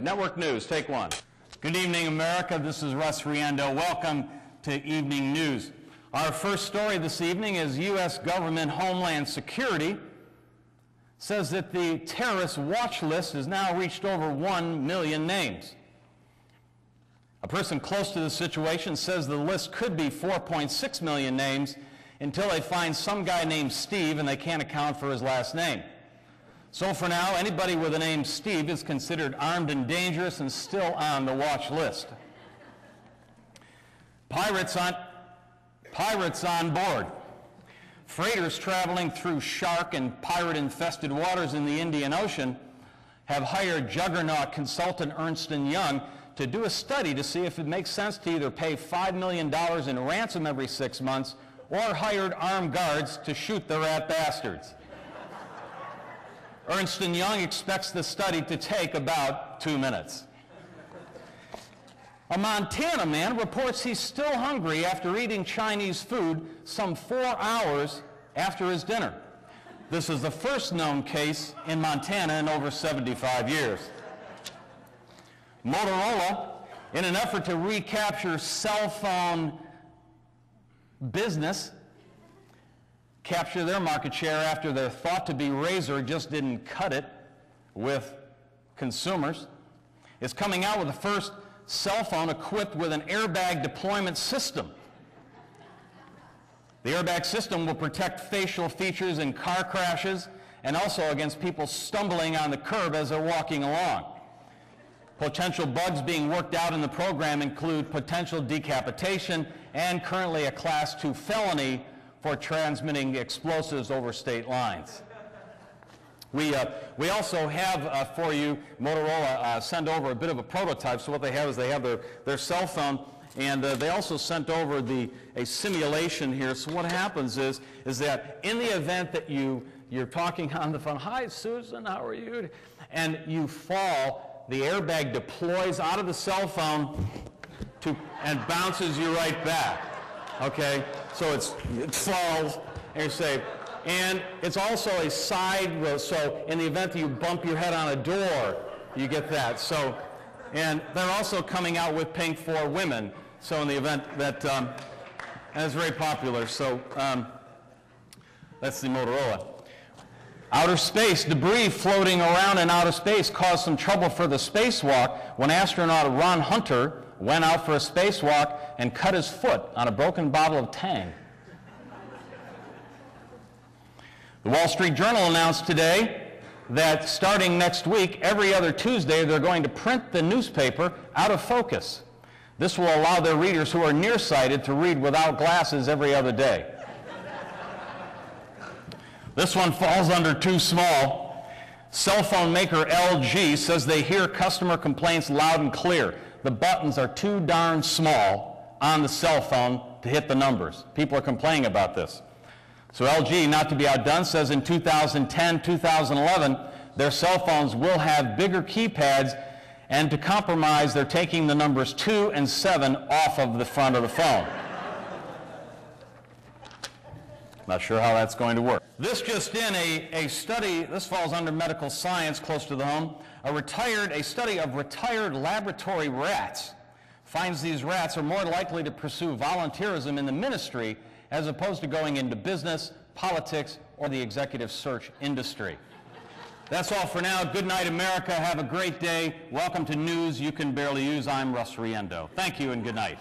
Network News, take one. Good evening, America. This is Russ Riendeau. Welcome to Evening News. Our first story this evening is U.S. Government Homeland Security says that the terrorist watch list has now reached over 1 million names. A person close to the situation says the list could be 4.6 million names until they find some guy named Steve and they can't account for his last name. So for now, anybody with the name Steve is considered armed and dangerous and still on the watch list. Pirates on board. Freighters traveling through shark and pirate-infested waters in the Indian Ocean have hired juggernaut consultant Ernst & Young to do a study to see if it makes sense to either pay $5 million in ransom every 6 months or hired armed guards to shoot the rat bastards. Ernst & Young expects the study to take about 2 minutes. A Montana man reports he's still hungry after eating Chinese food some 4 hours after his dinner. This is the first known case in Montana in over 75 years. Motorola, in an effort to recapture cell phone business, capture their market share after their thought-to-be razor just didn't cut it with consumers, is coming out with the first cell phone equipped with an airbag deployment system. The airbag system will protect facial features in car crashes and also against people stumbling on the curb as they're walking along. Potential bugs being worked out in the program include potential decapitation and currently a Class 2 felony for transmitting explosives over state lines. We also have for you, Motorola send over a bit of a prototype. So what they have is they have their cell phone, and they also sent over a simulation here. So what happens is that in the event that you're talking on the phone, "Hi Susan, how are you?" and you fall, the airbag deploys out of the cell phone and bounces you right back. Okay, so it falls and you're safe. And it's also a side, so in the event that you bump your head on a door, you get that. So, and they're also coming out with pink for women. So in the event that, and it's very popular. So that's the Motorola. Outer space, debris floating around in outer space caused some trouble for the spacewalk when astronaut Ron Hunter went out for a spacewalk and cut his foot on a broken bottle of Tang. The Wall Street Journal announced today that starting next week, every other Tuesday, they're going to print the newspaper out of focus. This will allow their readers who are nearsighted to read without glasses every other day. This one falls under too small. Cell phone maker LG says they hear customer complaints loud and clear. The buttons are too darn small on the cell phone to hit the numbers. People are complaining about this. So LG, not to be outdone, says in 2010, 2011, their cell phones will have bigger keypads, and to compromise, they're taking the numbers 2 and 7 off of the front of the phone. Not sure how that's going to work. This just in, a study, this falls under medical science close to the home, a study of retired laboratory rats finds these rats are more likely to pursue volunteerism in the ministry as opposed to going into business, politics, or the executive search industry. That's all for now. Good night, America. Have a great day. Welcome to News You Can Barely Use. I'm Russ Riendeau. Thank you and good night.